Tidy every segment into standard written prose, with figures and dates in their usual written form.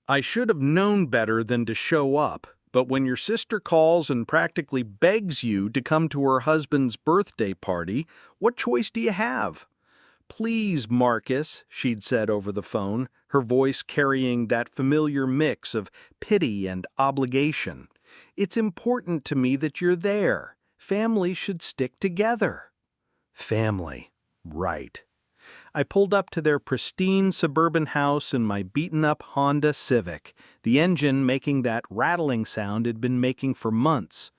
I should have known better than to show up, but when your sister calls and practically begs you to come to her husband's birthday party, what choice do you have? Please, Marcus, she'd said over the phone, her voice carrying that familiar mix of pity and obligation. It's important to me that you're there. Family should stick together. Family. Right. I pulled up to their pristine suburban house in my beaten-up Honda Civic, the engine making that rattling sound it'd been making for months.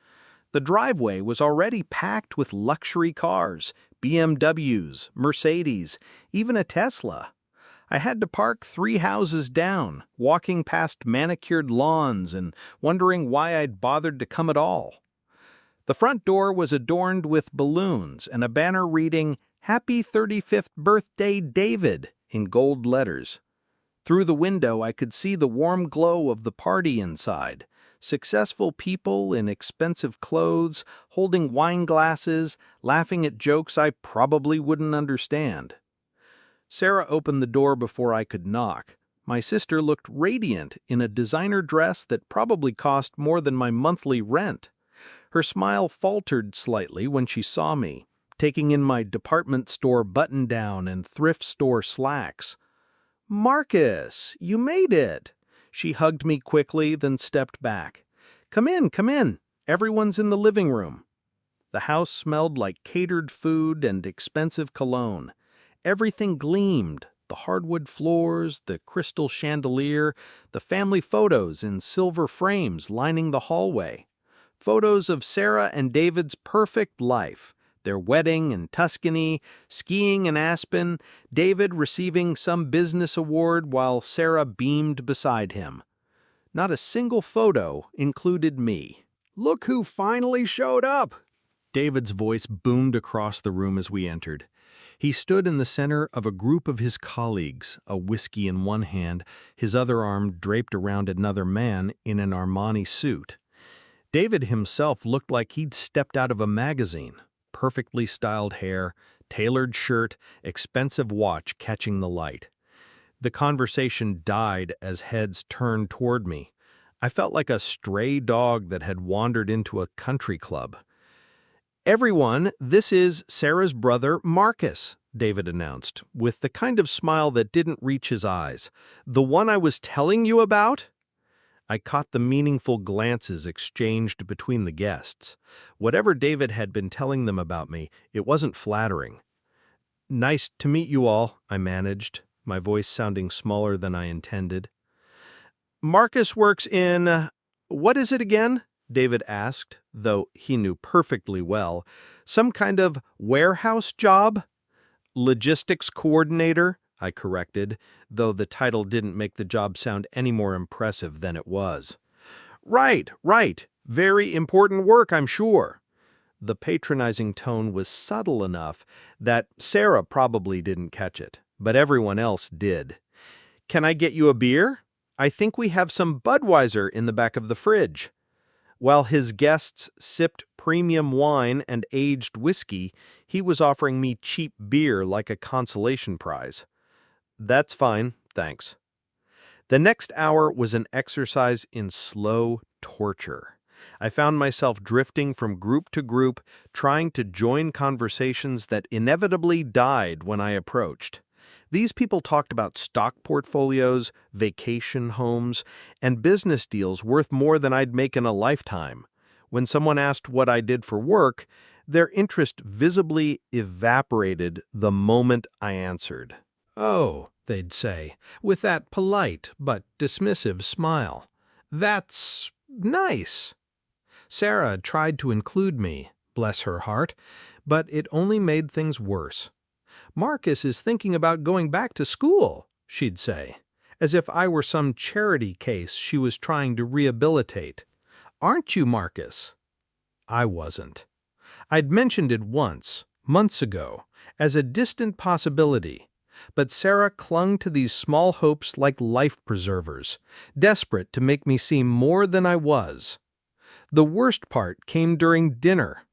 The driveway was already packed with luxury cars, BMWs, Mercedes, even a Tesla. I had to park 3 houses down, walking past manicured lawns and wondering why I'd bothered to come at all. The front door was adorned with balloons and a banner reading, "Happy 35th Birthday, David," in gold letters. Through the window I could see the warm glow of the party inside. Successful people in expensive clothes, holding wine glasses, laughing at jokes I probably wouldn't understand. Sarah opened the door before I could knock. My sister looked radiant in a designer dress that probably cost more than my monthly rent. Her smile faltered slightly when she saw me, taking in my department store button-down and thrift store slacks. "Marcus, you made it!" She hugged me quickly, then stepped back. Come in. Everyone's in the living room." The house smelled like catered food and expensive cologne. Everything gleamed, the hardwood floors, the crystal chandelier, the family photos in silver frames lining the hallway. Photos of Sarah and David's perfect life. Their wedding in Tuscany, skiing in Aspen, David receiving some business award while Sarah beamed beside him. Not a single photo included me. "Look who finally showed up!" David's voice boomed across the room as we entered. He stood in the center of a group of his colleagues, a whiskey in one hand, his other arm draped around another man in an Armani suit. David himself looked like he'd stepped out of a magazine. Perfectly styled hair, tailored shirt, expensive watch catching the light. The conversation died as heads turned toward me. I felt like a stray dog that had wandered into a country club. "Everyone, this is Sarah's brother, Marcus," David announced, with the kind of smile that didn't reach his eyes. "The one I was telling you about?" I caught the meaningful glances exchanged between the guests. Whatever David had been telling them about me, it wasn't flattering. "Nice to meet you all," I managed, my voice sounding smaller than I intended. "Marcus works in... what is it again?" David asked, though he knew perfectly well. "Some kind of warehouse job?" "Logistics coordinator," I corrected, though the title didn't make the job sound any more impressive than it was. Right. Very important work, I'm sure." The patronizing tone was subtle enough that Sarah probably didn't catch it, but everyone else did. "Can I get you a beer? I think we have some Budweiser in the back of the fridge." While his guests sipped premium wine and aged whiskey, he was offering me cheap beer like a consolation prize. "That's fine, thanks." The next hour was an exercise in slow torture. I found myself drifting from group to group, trying to join conversations that inevitably died when I approached. These people talked about stock portfolios, vacation homes, and business deals worth more than I'd make in a lifetime. When someone asked what I did for work, their interest visibly evaporated the moment I answered. "Oh," they'd say, with that polite but dismissive smile. "That's nice." Sarah tried to include me, bless her heart, but it only made things worse. "Marcus is thinking about going back to school," she'd say, as if I were some charity case she was trying to rehabilitate. "Aren't you, Marcus?" I wasn't. I'd mentioned it once, months ago, as a distant possibility, but Sarah clung to these small hopes like life preservers, desperate to make me seem more than I was. The worst part came during dinner.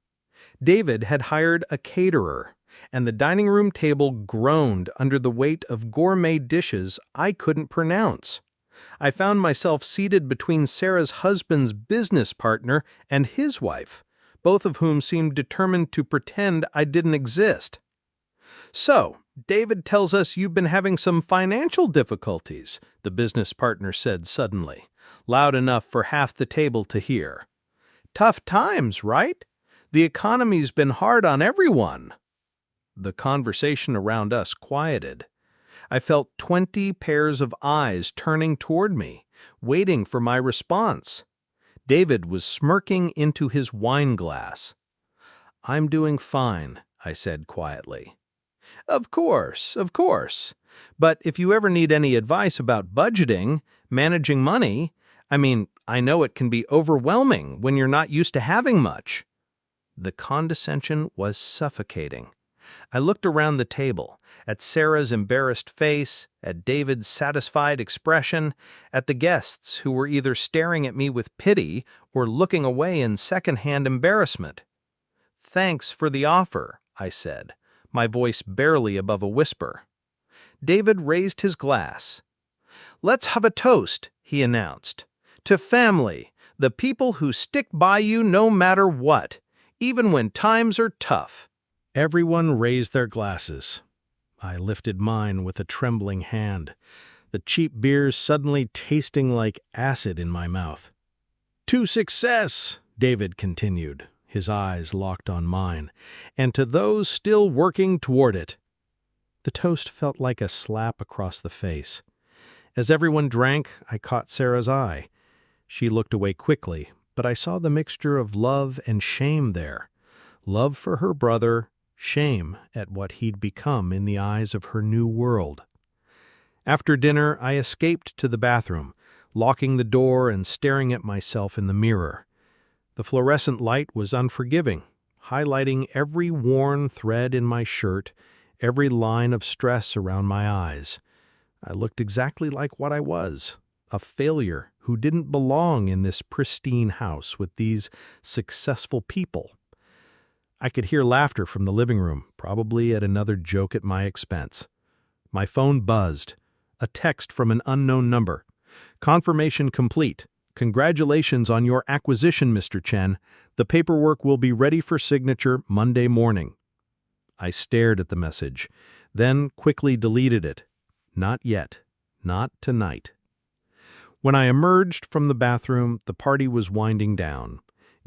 David had hired a caterer, and the dining room table groaned under the weight of gourmet dishes I couldn't pronounce. I found myself seated between Sarah's husband's business partner and his wife, both of whom seemed determined to pretend I didn't exist. "So, David tells us you've been having some financial difficulties," the business partner said suddenly, loud enough for half the table to hear. "Tough times, right? The economy's been hard on everyone." The conversation around us quieted. I felt 20 pairs of eyes turning toward me, waiting for my response. David was smirking into his wine glass. "I'm doing fine," I said quietly. Of course. But if you ever need any advice about budgeting, managing money, I know it can be overwhelming when you're not used to having much." The condescension was suffocating. I looked around the table, at Sarah's embarrassed face, at David's satisfied expression, at the guests who were either staring at me with pity or looking away in second-hand embarrassment. "Thanks for the offer," I said, my voice barely above a whisper. David raised his glass. "Let's have a toast," he announced. "To family, the people who stick by you no matter what, even when times are tough." Everyone raised their glasses. I lifted mine with a trembling hand, the cheap beers suddenly tasting like acid in my mouth. "To success," David continued, his eyes locked on mine, "and to those still working toward it." The toast felt like a slap across the face. As everyone drank, I caught Sarah's eye. She looked away quickly, but I saw the mixture of love and shame there. Love for her brother, shame at what he'd become in the eyes of her new world. After dinner, I escaped to the bathroom, locking the door and staring at myself in the mirror. The fluorescent light was unforgiving, highlighting every worn thread in my shirt, every line of stress around my eyes. I looked exactly like what I was, a failure who didn't belong in this pristine house with these successful people. I could hear laughter from the living room, probably at another joke at my expense. My phone buzzed. A text from an unknown number. "Confirmation complete. Congratulations on your acquisition, Mr. Chen. The paperwork will be ready for signature Monday morning." I stared at the message, then quickly deleted it. Not yet. Not tonight. When I emerged from the bathroom, the party was winding down.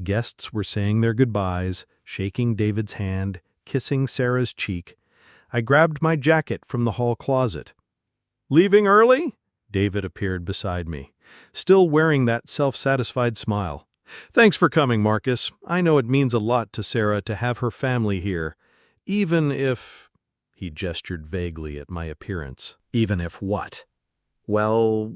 Guests were saying their goodbyes, shaking David's hand, kissing Sarah's cheek. I grabbed my jacket from the hall closet. "Leaving early?" David appeared beside me, still wearing that self-satisfied smile. "Thanks for coming, Marcus. I know it means a lot to Sarah to have her family here. Even if—" He gestured vaguely at my appearance. "Even if what?" "Well,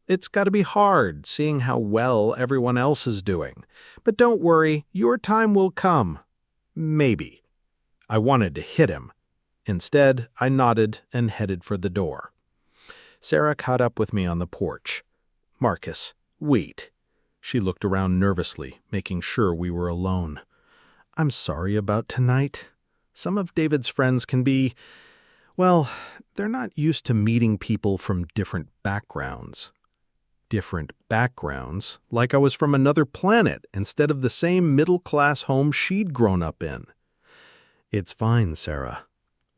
it's got to be hard seeing how well everyone else is doing. But don't worry, your time will come. Maybe." I wanted to hit him. Instead, I nodded and headed for the door. Sarah caught up with me on the porch. "Marcus, wait." She looked around nervously, making sure we were alone. "I'm sorry about tonight. Some of David's friends can be, well, they're not used to meeting people from different backgrounds. Different backgrounds, like I was from another planet instead of the same middle-class home she'd grown up in." "It's fine, Sarah."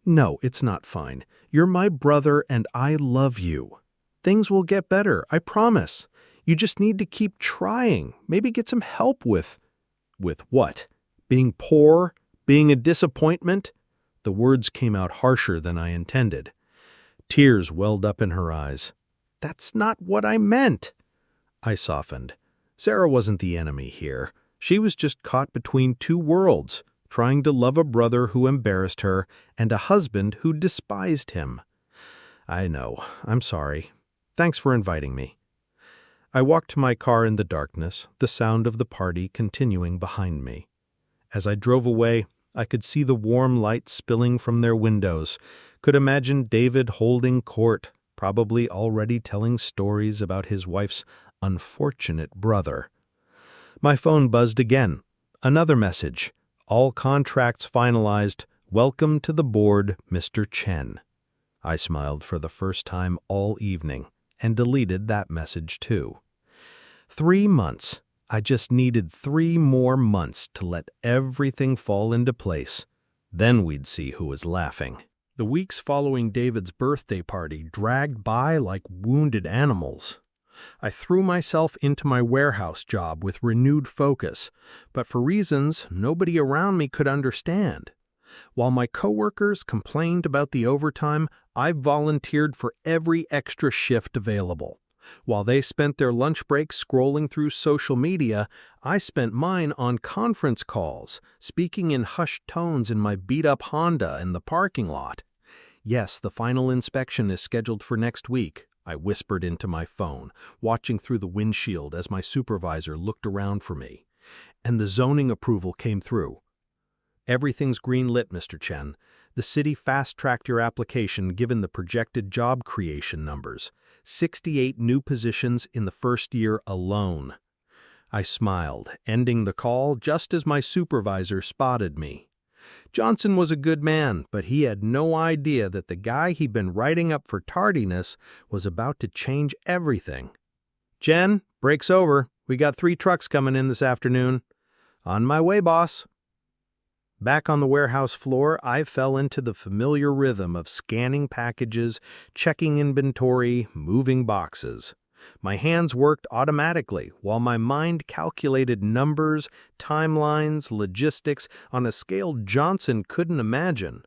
"No, it's not fine. You're my brother and I love you. Things will get better, I promise. You just need to keep trying, maybe get some help with—" "With what? Being poor? Being a disappointment?" The words came out harsher than I intended. Tears welled up in her eyes. "That's not what I meant." I softened. Sarah wasn't the enemy here. She was just caught between two worlds, trying to love a brother who embarrassed her and a husband who despised him. "I know. I'm sorry. Thanks for inviting me." I walked to my car in the darkness, the sound of the party continuing behind me. As I drove away, I could see the warm light spilling from their windows, could imagine David holding court, probably already telling stories about his wife's unfortunate brother. My phone buzzed again. Another message. "All contracts finalized. Welcome to the board, Mr. Chen." I smiled for the first time all evening. and deleted that message too. 3 months. I just needed 3 more months to let everything fall into place. Then we'd see who was laughing. The weeks following David's birthday party dragged by like wounded animals. I threw myself into my warehouse job with renewed focus, but for reasons nobody around me could understand. While my coworkers complained about the overtime, I volunteered for every extra shift available. While they spent their lunch breaks scrolling through social media, I spent mine on conference calls, speaking in hushed tones in my beat-up Honda in the parking lot. "Yes, the final inspection is scheduled for next week," I whispered into my phone, watching through the windshield as my supervisor looked around for me. "And the zoning approval came through." "Everything's green-lit, Mr. Chen. The city fast-tracked your application given the projected job creation numbers. 68 new positions in the first year alone." I smiled, ending the call just as my supervisor spotted me. Johnson was a good man, but he had no idea that the guy he'd been writing up for tardiness was about to change everything. "Jen, break's over. We got 3 trucks coming in this afternoon." "On my way, boss." Back on the warehouse floor, I fell into the familiar rhythm of scanning packages, checking inventory, moving boxes. My hands worked automatically, while my mind calculated numbers, timelines, logistics on a scale Johnson couldn't imagine.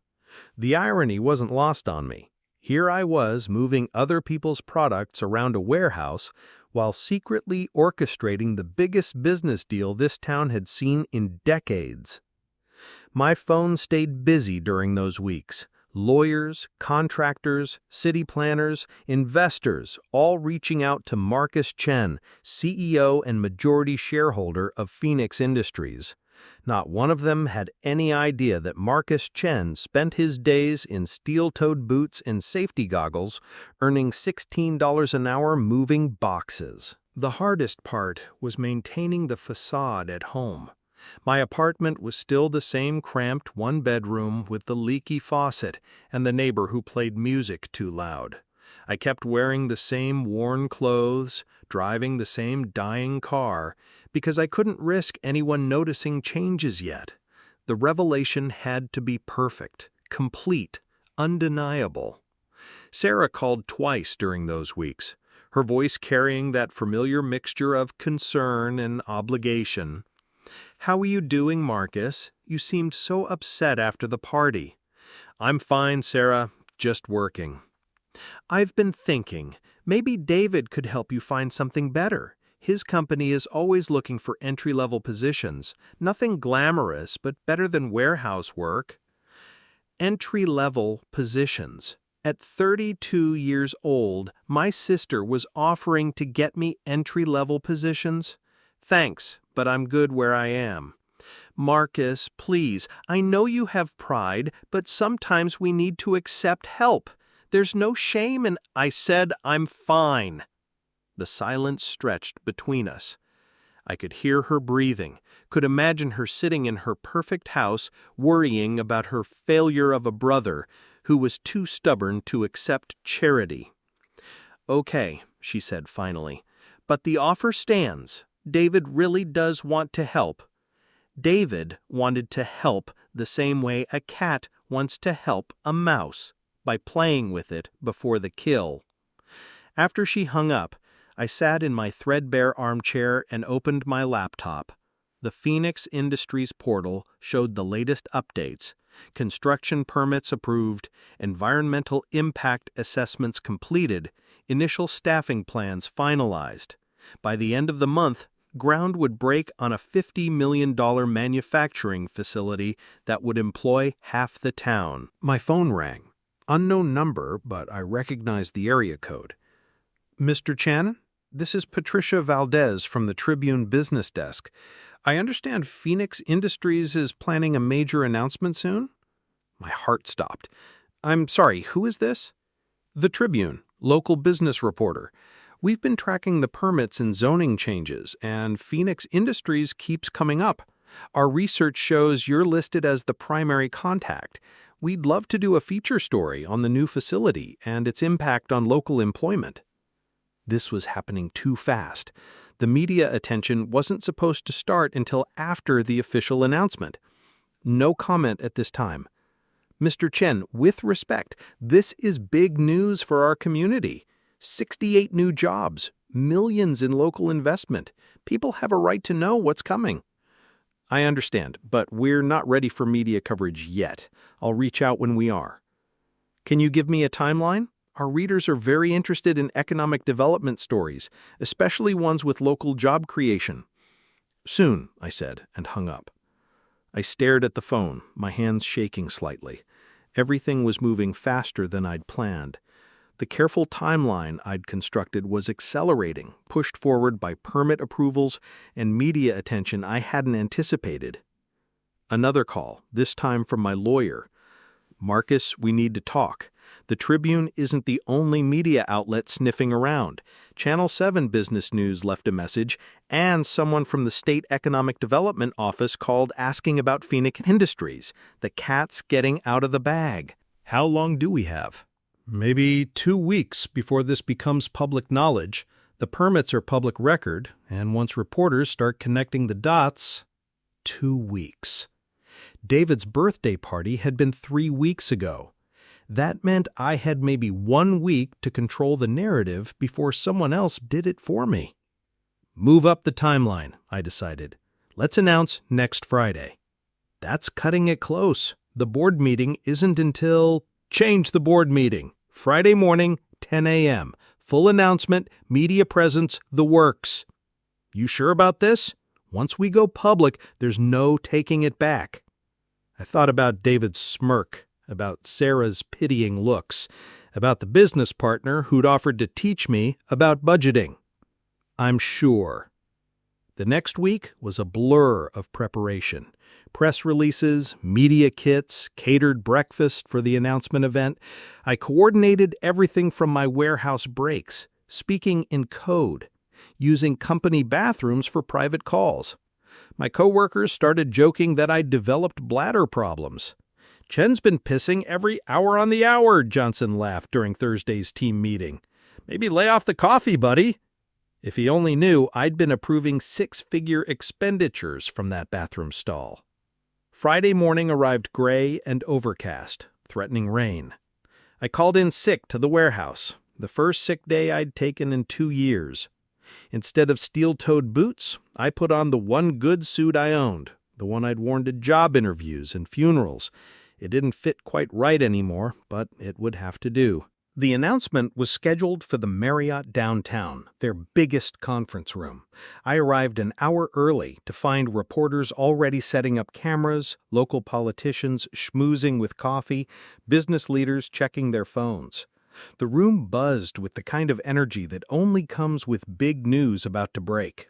The irony wasn't lost on me. Here I was moving other people's products around a warehouse while secretly orchestrating the biggest business deal this town had seen in decades. My phone stayed busy during those weeks. Lawyers, contractors, city planners, investors, all reaching out to Marcus Chen, CEO and majority shareholder of Phoenix Industries. Not one of them had any idea that Marcus Chen spent his days in steel-toed boots and safety goggles, earning $16 an hour moving boxes. The hardest part was maintaining the facade at home. My apartment was still the same cramped one-bedroom with the leaky faucet and the neighbor who played music too loud. I kept wearing the same worn clothes, driving the same dying car, because I couldn't risk anyone noticing changes yet. The revelation had to be perfect, complete, undeniable. Sarah called twice during those weeks, her voice carrying that familiar mixture of concern and obligation. "How are you doing, Marcus? You seemed so upset after the party." "I'm fine, Sarah. Just working." "I've been thinking, maybe David could help you find something better. His company is always looking for entry-level positions. Nothing glamorous, but better than warehouse work." Entry-level positions. At 32 years old, my sister was offering to get me entry-level positions? "Thanks, but I'm good where I am." "Marcus, please, I know you have pride, but sometimes we need to accept help. There's no shame in—" I said I'm fine. The silence stretched between us. I could hear her breathing, could imagine her sitting in her perfect house, worrying about her failure of a brother who was too stubborn to accept charity. "Okay," she said finally, "but the offer stands. David really does want to help." David wanted to help the same way a cat wants to help a mouse, by playing with it before the kill. After she hung up, I sat in my threadbare armchair and opened my laptop. The Phoenix Industries portal showed the latest updates: construction permits approved, environmental impact assessments completed, initial staffing plans finalized. By the end of the month, ground would break on a $50 million manufacturing facility that would employ half the town. My phone rang. Unknown number, but I recognized the area code. "Mr. Chen, this is Patricia Valdez from the Tribune Business Desk. I understand Phoenix Industries is planning a major announcement soon?" My heart stopped. "I'm sorry, who is this?" "The Tribune, local business reporter. We've been tracking the permits and zoning changes, and Phoenix Industries keeps coming up. Our research shows you're listed as the primary contact. We'd love to do a feature story on the new facility and its impact on local employment." This was happening too fast. The media attention wasn't supposed to start until after the official announcement. No comment at this time. Mr. Chen, with respect, this is big news for our community. 68 new jobs, millions in local investment. People have a right to know what's coming. I understand, but we're not ready for media coverage yet. I'll reach out when we are. Can you give me a timeline? Our readers are very interested in economic development stories, especially ones with local job creation. Soon, I said, and hung up. I stared at the phone, my hands shaking slightly. Everything was moving faster than I'd planned. The careful timeline I'd constructed was accelerating, pushed forward by permit approvals and media attention I hadn't anticipated. Another call, this time from my lawyer. Marcus, we need to talk. The Tribune isn't the only media outlet sniffing around. Channel 7 Business News left a message, and someone from the State Economic Development Office called asking about Phoenix Industries. The cat's getting out of the bag. How long do we have? Maybe 2 weeks before this becomes public knowledge. The permits are public record, and once reporters start connecting the dots, 2 weeks. David's birthday party had been 3 weeks ago. That meant I had maybe 1 week to control the narrative before someone else did it for me. Move up the timeline, I decided. Let's announce next Friday. That's cutting it close. The board meeting isn't until... Change the board meeting. Friday morning, 10 a.m. Full announcement, media presence, the works. You sure about this? Once we go public, there's no taking it back. I thought about David's smirk, about Sarah's pitying looks, about the business partner who'd offered to teach me about budgeting. I'm sure. The next week was a blur of preparation. Press releases, media kits, catered breakfast for the announcement event. I coordinated everything from my warehouse breaks, speaking in code, using company bathrooms for private calls. My coworkers started joking that I'd developed bladder problems. Chen's been pissing every hour on the hour, Johnson laughed during Thursday's team meeting. Maybe lay off the coffee, buddy. If he only knew I'd been approving 6-figure expenditures from that bathroom stall. Friday morning arrived gray and overcast, threatening rain. I called in sick to the warehouse, the first sick day I'd taken in 2 years. Instead of steel-toed boots, I put on the one good suit I owned, the one I'd worn to job interviews and funerals. It didn't fit quite right anymore, but it would have to do. The announcement was scheduled for the Marriott downtown, their biggest conference room. I arrived an hour early to find reporters already setting up cameras, local politicians schmoozing with coffee, business leaders checking their phones. The room buzzed with the kind of energy that only comes with big news about to break.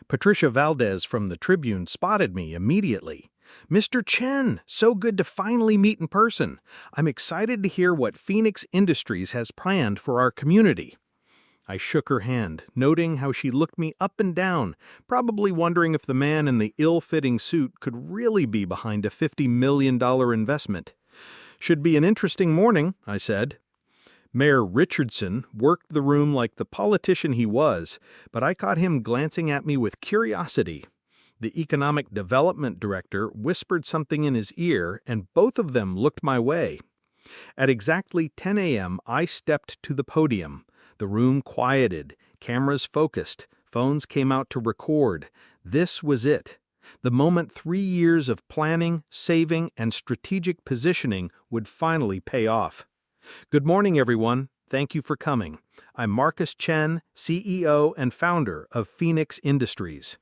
Patricia Valdez from the Tribune spotted me immediately. Mr. Chen, so good to finally meet in person. I'm excited to hear what Phoenix Industries has planned for our community. I shook her hand, noting how she looked me up and down, probably wondering if the man in the ill-fitting suit could really be behind a $50 million investment. Should be an interesting morning, I said. Mayor Richardson worked the room like the politician he was, but I caught him glancing at me with curiosity. The economic development director whispered something in his ear, and both of them looked my way. At exactly 10 a.m., I stepped to the podium. The room quieted, cameras focused, phones came out to record. This was it. The moment 3 years of planning, saving, and strategic positioning would finally pay off. Good morning, everyone. Thank you for coming. I'm Marcus Chen, CEO and founder of Phoenix Industries.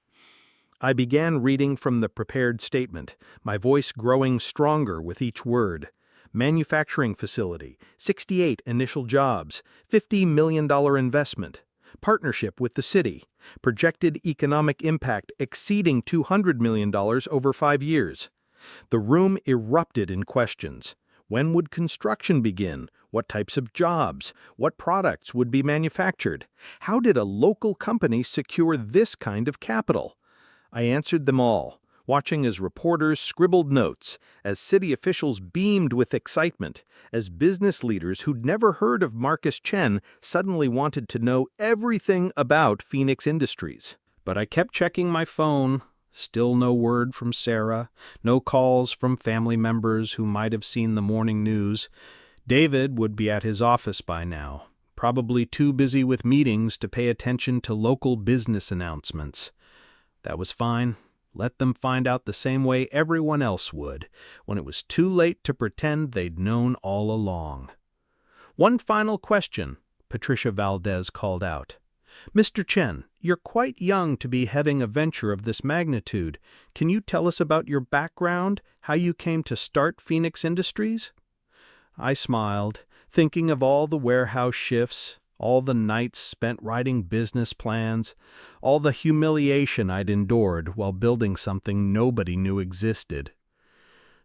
I began reading from the prepared statement, my voice growing stronger with each word. Manufacturing facility, 68 initial jobs, $50 million investment, partnership with the city, projected economic impact exceeding $200 million over 5 years. The room erupted in questions. When would construction begin? What types of jobs? What products would be manufactured? How did a local company secure this kind of capital? I answered them all. watching as reporters scribbled notes, as city officials beamed with excitement, as business leaders who'd never heard of Marcus Chen suddenly wanted to know everything about Phoenix Industries. But I kept checking my phone. Still no word from Sarah, no calls from family members who might have seen the morning news. David would be at his office by now, probably too busy with meetings to pay attention to local business announcements. That was fine. Let them find out the same way everyone else would, when it was too late to pretend they'd known all along. One final question, Patricia Valdez called out. Mr. Chen, you're quite young to be heading a venture of this magnitude. Can you tell us about your background, how you came to start Phoenix Industries? I smiled, thinking of all the warehouse shifts, all the nights spent writing business plans, all the humiliation I'd endured while building something nobody knew existed.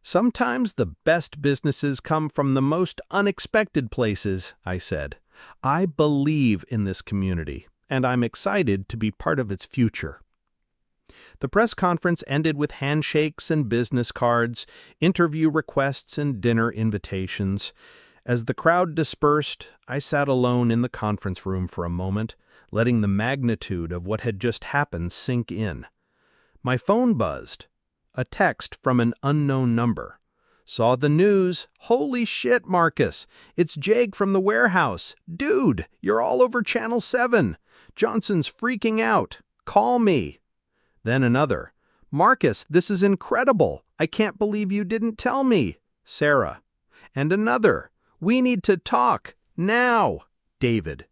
Sometimes the best businesses come from the most unexpected places, I said. I believe in this community, and I'm excited to be part of its future. The press conference ended with handshakes and business cards, interview requests and dinner invitations. As the crowd dispersed, I sat alone in the conference room for a moment, letting the magnitude of what had just happened sink in. My phone buzzed. A text from an unknown number. Saw the news. Holy shit, Marcus. It's Jake from the warehouse. Dude, you're all over Channel 7. Johnson's freaking out. Call me. Then another. Marcus, this is incredible. I can't believe you didn't tell me. Sarah. And another. We need to talk. Now. David.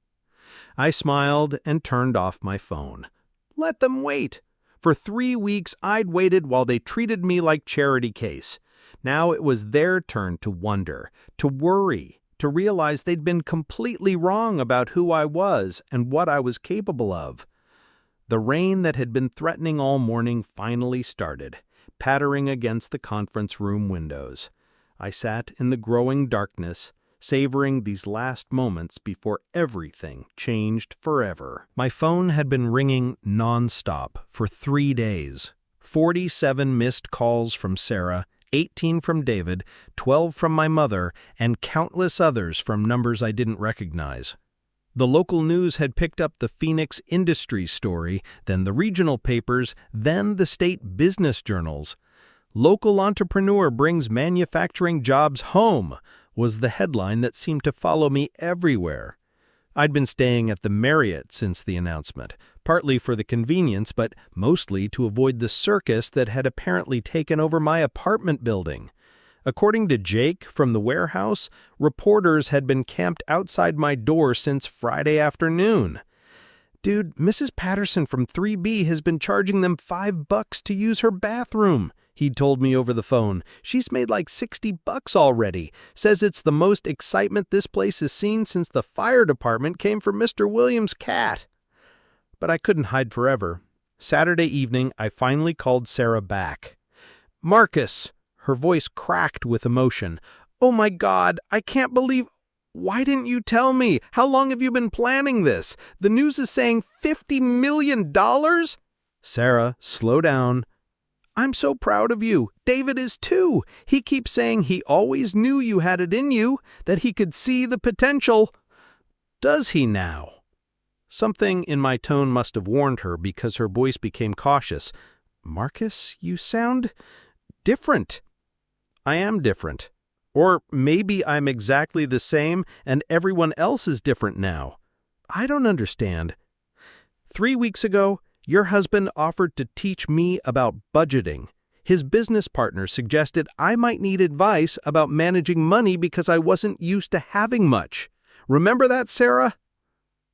I smiled and turned off my phone. Let them wait. For 3 weeks, I'd waited while they treated me like charity case. Now it was their turn to wonder, to worry, to realize they'd been completely wrong about who I was and what I was capable of. The rain that had been threatening all morning finally started, pattering against the conference room windows. I sat in the growing darkness, savoring these last moments before everything changed forever. My phone had been ringing non-stop for 3 days. 47 missed calls from Sarah, 18 from David, 12 from my mother, and countless others from numbers I didn't recognize. The local news had picked up the Phoenix Industries story, then the regional papers, then the state business journals. Local entrepreneur brings manufacturing jobs home was the headline that seemed to follow me everywhere. I'd been staying at the Marriott since the announcement, partly for the convenience, but mostly to avoid the circus that had apparently taken over my apartment building. According to Jake from the warehouse, reporters had been camped outside my door since Friday afternoon. Dude, Mrs. Patterson from 3B has been charging them $5 to use her bathroom, he'd told me over the phone. She's made like $60 already. Says it's the most excitement this place has seen since the fire department came for Mr. Williams' cat. But I couldn't hide forever. Saturday evening, I finally called Sarah back. Marcus! Her voice cracked with emotion. Oh my God, I can't believe... Why didn't you tell me? How long have you been planning this? The news is saying $50 million? Sarah, slow down. I'm so proud of you. David is too. He keeps saying he always knew you had it in you, that he could see the potential. Does he now? Something in my tone must have warned her because her voice became cautious. Marcus, you sound different. I am different. Or maybe I'm exactly the same and everyone else is different now. I don't understand. 3 weeks ago, your husband offered to teach me about budgeting. His business partner suggested I might need advice about managing money because I wasn't used to having much. Remember that, Sarah?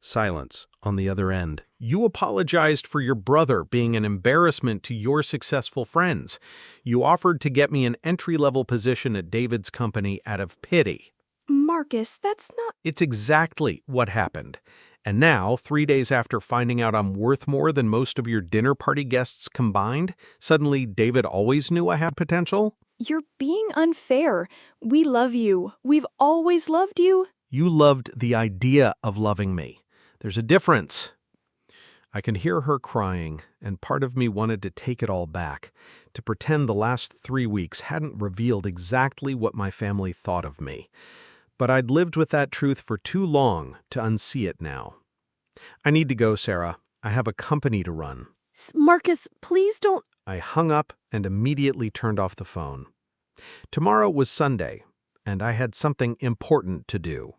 Silence on the other end. You apologized for your brother being an embarrassment to your successful friends. You offered to get me an entry-level position at David's company out of pity. Marcus, that's not... It's exactly what happened. And now, 3 days after finding out I'm worth more than most of your dinner party guests combined, suddenly David always knew I had potential? You're being unfair. We love you. We've always loved you. You loved the idea of loving me. There's a difference. I could hear her crying, and part of me wanted to take it all back, to pretend the last 3 weeks hadn't revealed exactly what my family thought of me. But I'd lived with that truth for too long to unsee it now. I need to go, Sarah. I have a company to run. Marcus, please don't. I hung up and immediately turned off the phone. Tomorrow was Sunday, and I had something important to do.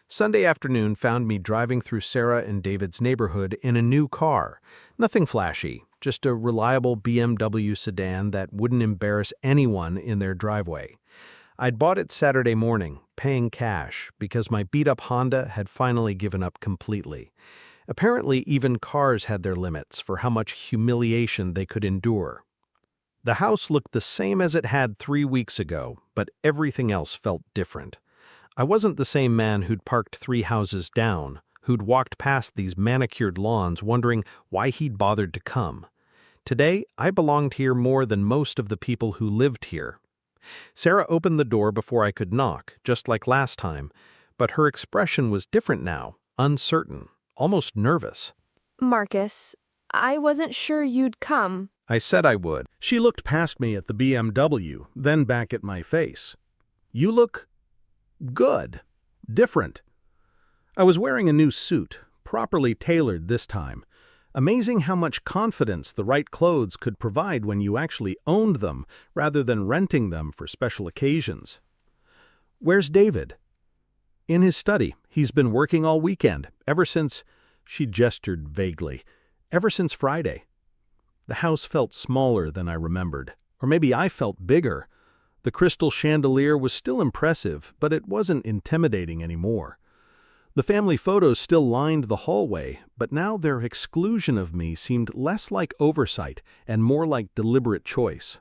Sunday afternoon found me driving through Sarah and David's neighborhood in a new car. Nothing flashy, just a reliable BMW sedan that wouldn't embarrass anyone in their driveway. I'd bought it Saturday morning, paying cash, because my beat-up Honda had finally given up completely. Apparently, even cars had their limits for how much humiliation they could endure. The house looked the same as it had 3 weeks ago, but everything else felt different. I wasn't the same man who'd parked 3 houses down, who'd walked past these manicured lawns wondering why he'd bothered to come. Today, I belonged here more than most of the people who lived here. Sarah opened the door before I could knock, just like last time, but her expression was different now, uncertain, almost nervous. Marcus, I wasn't sure you'd come. I said I would. She looked past me at the BMW, then back at my face. You look good. Different. I was wearing a new suit, properly tailored this time. Amazing how much confidence the right clothes could provide when you actually owned them, rather than renting them for special occasions. Where's David? In his study. He's been working all weekend, ever since, she gestured vaguely, ever since Friday. The house felt smaller than I remembered, or maybe I felt bigger. The crystal chandelier was still impressive, but it wasn't intimidating anymore. The family photos still lined the hallway, but now their exclusion of me seemed less like oversight and more like deliberate choice.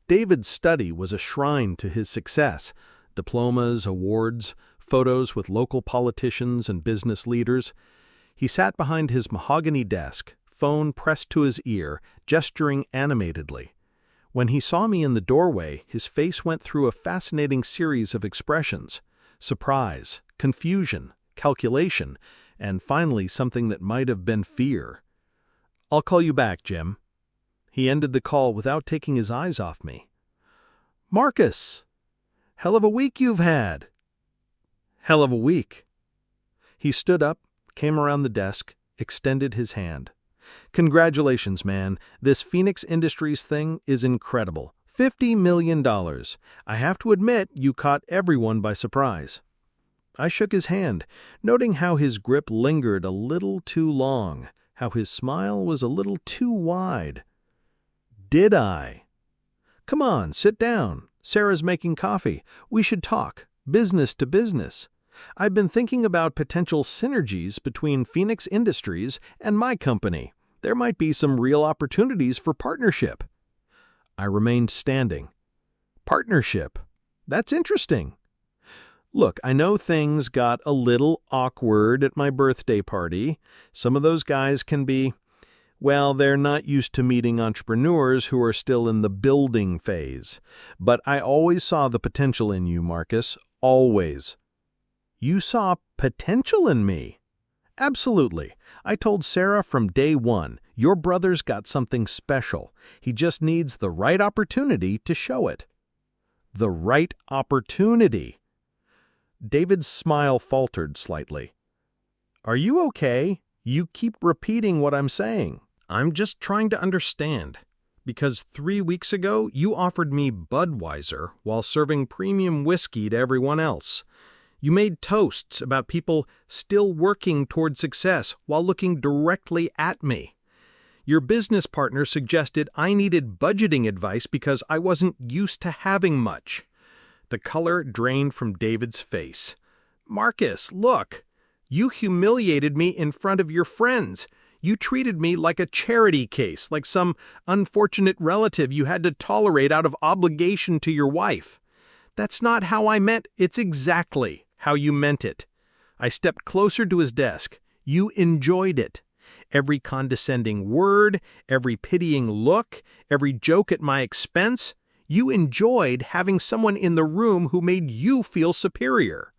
David's study was a shrine to his success: diplomas, awards, photos with local politicians and business leaders. He sat behind his mahogany desk, phone pressed to his ear, gesturing animatedly. When he saw me in the doorway, his face went through a fascinating series of expressions: surprise, confusion, calculation, and finally something that might have been fear. "I'll call you back, Jim." He ended the call without taking his eyes off me. "Marcus! Hell of a week you've had." "Hell of a week." He stood up, came around the desk, extended his hand. "Congratulations, man. This Phoenix Industries thing is incredible. $50 million. I have to admit, you caught everyone by surprise." I shook his hand, noting how his grip lingered a little too long, how his smile was a little too wide. Did I? "Come on, sit down. Sarah's making coffee. We should talk. Business to business. I've been thinking about potential synergies between Phoenix Industries and my company. There might be some real opportunities for partnership." I remained standing. "Partnership? That's interesting." "Look, I know things got a little awkward at my birthday party. Some of those guys can be, well, they're not used to meeting entrepreneurs who are still in the building phase. But I always saw the potential in you, Marcus. Always." "You saw potential in me?" "Absolutely. I told Sarah from day one, your brother's got something special. He just needs the right opportunity to show it." "The right opportunity?" David's smile faltered slightly. "Are you okay? You keep repeating what I'm saying." "I'm just trying to understand. Because 3 weeks ago, you offered me Budweiser while serving premium whiskey to everyone else. You made toasts about people still working toward success while looking directly at me. Your business partner suggested I needed budgeting advice because I wasn't used to having much." The color drained from David's face. "Marcus, look. You humiliated me in front of your friends. You treated me like a charity case, like some unfortunate relative you had to tolerate out of obligation to your wife. That's not how I meant. It's exactly how you meant it." I stepped closer to his desk. "You enjoyed it. Every condescending word, every pitying look, every joke at my expense. You enjoyed having someone in the room who made you feel superior.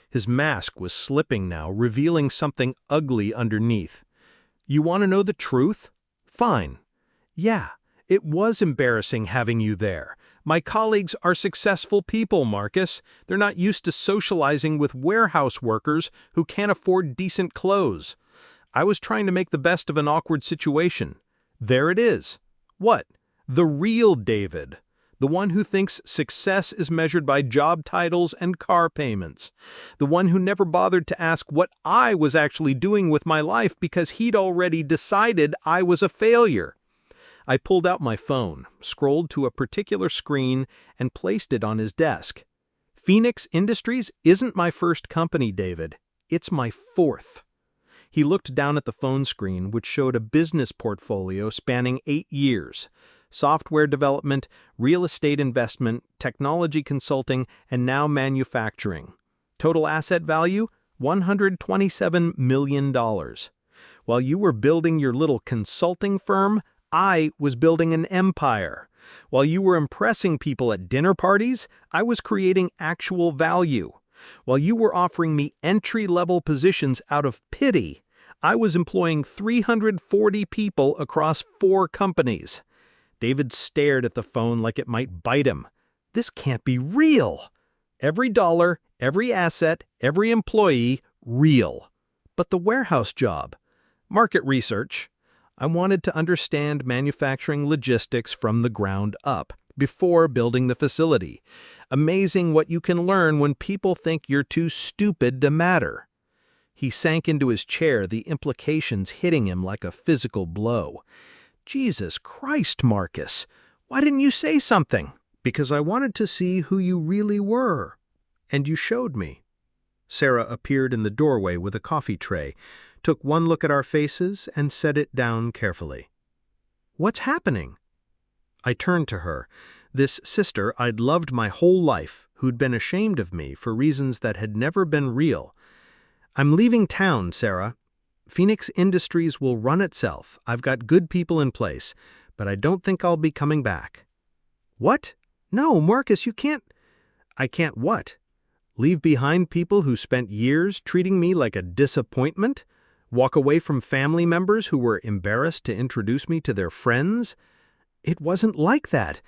His mask was slipping now, revealing something ugly underneath. "You want to know the truth? Fine. Yeah, it was embarrassing having you there. My colleagues are successful people, Marcus. They're not used to socializing with warehouse workers who can't afford decent clothes. I was trying to make the best of an awkward situation. There it is. What? The real David. The one who thinks success is measured by job titles and car payments. The one who never bothered to ask what I was actually doing with my life because he'd already decided I was a failure." I pulled out my phone, scrolled to a particular screen, and placed it on his desk. "Phoenix Industries isn't my first company, David. It's my fourth." He looked down at the phone screen, which showed a business portfolio spanning 8 years. Software development, real estate investment, technology consulting, and now manufacturing. Total asset value, $127 million. While you were building your little consulting firm, I was building an empire. While you were impressing people at dinner parties, I was creating actual value. While you were offering me entry-level positions out of pity, I was employing 340 people across 4 companies. David stared at the phone like it might bite him. This can't be real. Every dollar, every asset, every employee, real. But the warehouse job, market research. I wanted to understand manufacturing logistics from the ground up before building the facility. Amazing what you can learn when people think you're too stupid to matter. He sank into his chair, the implications hitting him like a physical blow. "Jesus Christ, Marcus, why didn't you say something?" "Because I wanted to see who you really were. And you showed me." Sarah appeared in the doorway with a coffee tray, took one look at our faces, and set it down carefully. "What's happening?" I turned to her, this sister I'd loved my whole life, who'd been ashamed of me for reasons that had never been real. "I'm leaving town, Sarah. Phoenix Industries will run itself. I've got good people in place, but I don't think I'll be coming back." "What? No, Marcus, you can't." "I can't what? Leave behind people who spent years treating me like a disappointment? Walk away from family members who were embarrassed to introduce me to their friends? It wasn't like that.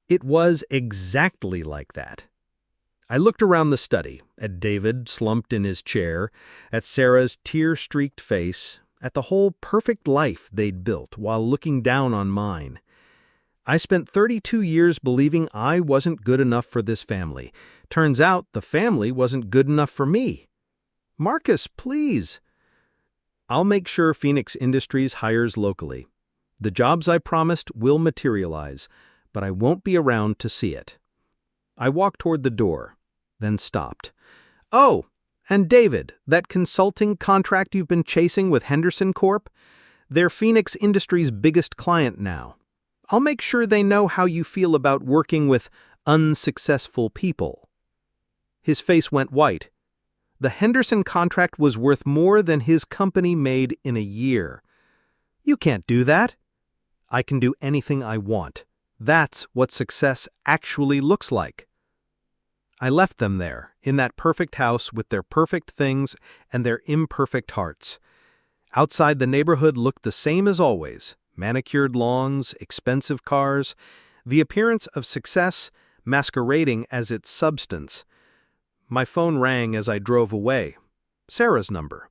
It was exactly like that." I looked around the study, at David slumped in his chair, at Sarah's tear-streaked face, at the whole perfect life they'd built while looking down on mine. I spent 32 years believing I wasn't good enough for this family. Turns out the family wasn't good enough for me. "Marcus, please." "I'll make sure Phoenix Industries hires locally. The jobs I promised will materialize, but I won't be around to see it." I walked toward the door, then stopped. "Oh, and David, that consulting contract you've been chasing with Henderson Corp? They're Phoenix Industries' biggest client now. I'll make sure they know how you feel about working with unsuccessful people." His face went white. The Henderson contract was worth more than his company made in a year. "You can't do that." "I can do anything I want. That's what success actually looks like." I left them there, in that perfect house with their perfect things and their imperfect hearts. Outside, the neighborhood looked the same as always: manicured lawns, expensive cars, the appearance of success masquerading as its substance. My phone rang as I drove away. Sarah's number.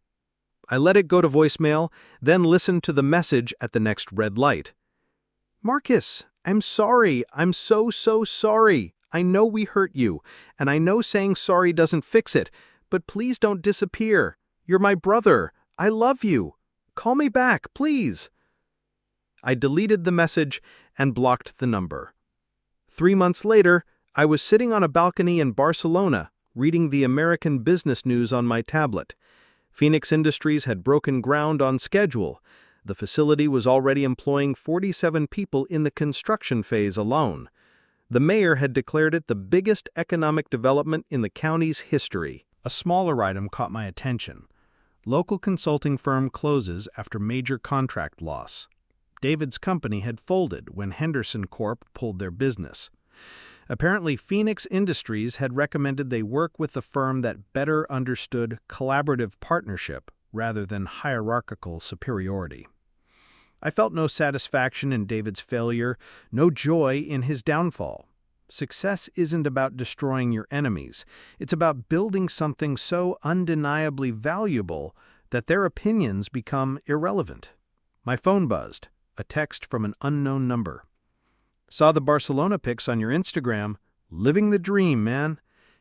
I let it go to voicemail, then listened to the message at the next red light. "Marcus, I'm sorry. I'm so sorry. I know we hurt you, and I know saying sorry doesn't fix it, but please don't disappear. You're my brother. I love you. Call me back, please." I deleted the message and blocked the number. 3 months later, I was sitting on a balcony in Barcelona, reading the American business news on my tablet. Phoenix Industries had broken ground on schedule. The facility was already employing 47 people in the construction phase alone. The mayor had declared it the biggest economic development in the county's history. A smaller item caught my attention. Local consulting firm closes after major contract loss. David's company had folded when Henderson Corp pulled their business. Apparently, Phoenix Industries had recommended they work with a firm that better understood collaborative partnership rather than hierarchical superiority. I felt no satisfaction in David's failure, no joy in his downfall. Success isn't about destroying your enemies. It's about building something so undeniably valuable that their opinions become irrelevant. My phone buzzed, a text from an unknown number. Saw the Barcelona pics on your Instagram. Living the dream, man.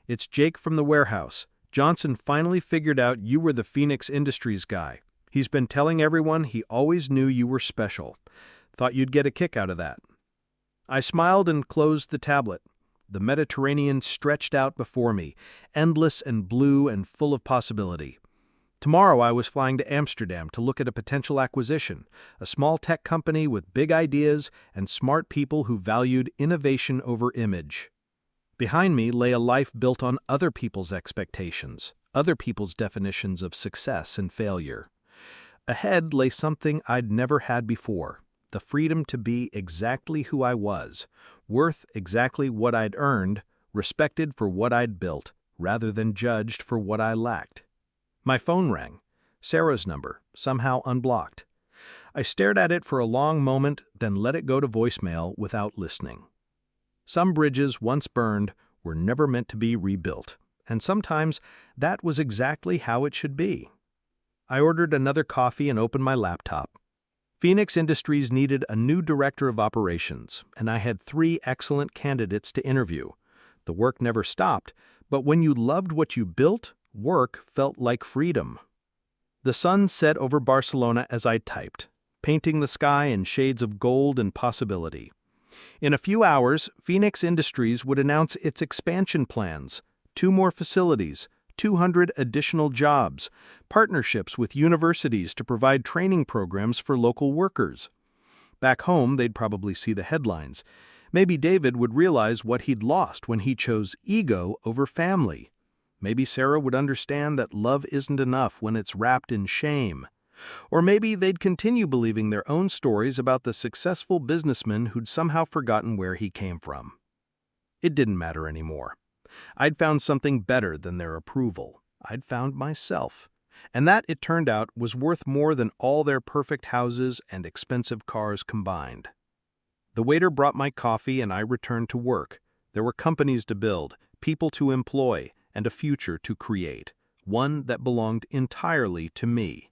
It's Jake from the warehouse. Johnson finally figured out you were the Phoenix Industries guy. He's been telling everyone he always knew you were special. Thought you'd get a kick out of that. I smiled and closed the tablet. The Mediterranean stretched out before me, endless and blue and full of possibility. Tomorrow I was flying to Amsterdam to look at a potential acquisition, a small tech company with big ideas and smart people who valued innovation over image. Behind me lay a life built on other people's expectations, other people's definitions of success and failure. Ahead lay something I'd never had before, the freedom to be exactly who I was, worth exactly what I'd earned, respected for what I'd built, rather than judged for what I lacked. My phone rang. Sarah's number, somehow unblocked. I stared at it for a long moment, then let it go to voicemail without listening. Some bridges, once burned, were never meant to be rebuilt, and sometimes that was exactly how it should be. I ordered another coffee and opened my laptop. Phoenix Industries needed a new director of operations, and I had 3 excellent candidates to interview. The work never stopped, but when you loved what you built, work felt like freedom. The sun set over Barcelona as I typed, painting the sky in shades of gold and possibility. In a few hours, Phoenix Industries would announce its expansion plans, 2 more facilities, 200 additional jobs, partnerships with universities to provide training programs for local workers. Back home, they'd probably see the headlines. Maybe David would realize what he'd lost when he chose ego over family. Maybe Sarah would understand that love isn't enough when it's wrapped in shame. Or maybe they'd continue believing their own stories about the successful businessman who'd somehow forgotten where he came from. It didn't matter anymore. I'd found something better than their approval. I'd found myself. And that, it turned out, was worth more than all their perfect houses and expensive cars combined. The waiter brought my coffee and I returned to work. There were companies to build, people to employ, and a future to create, one that belonged entirely to me.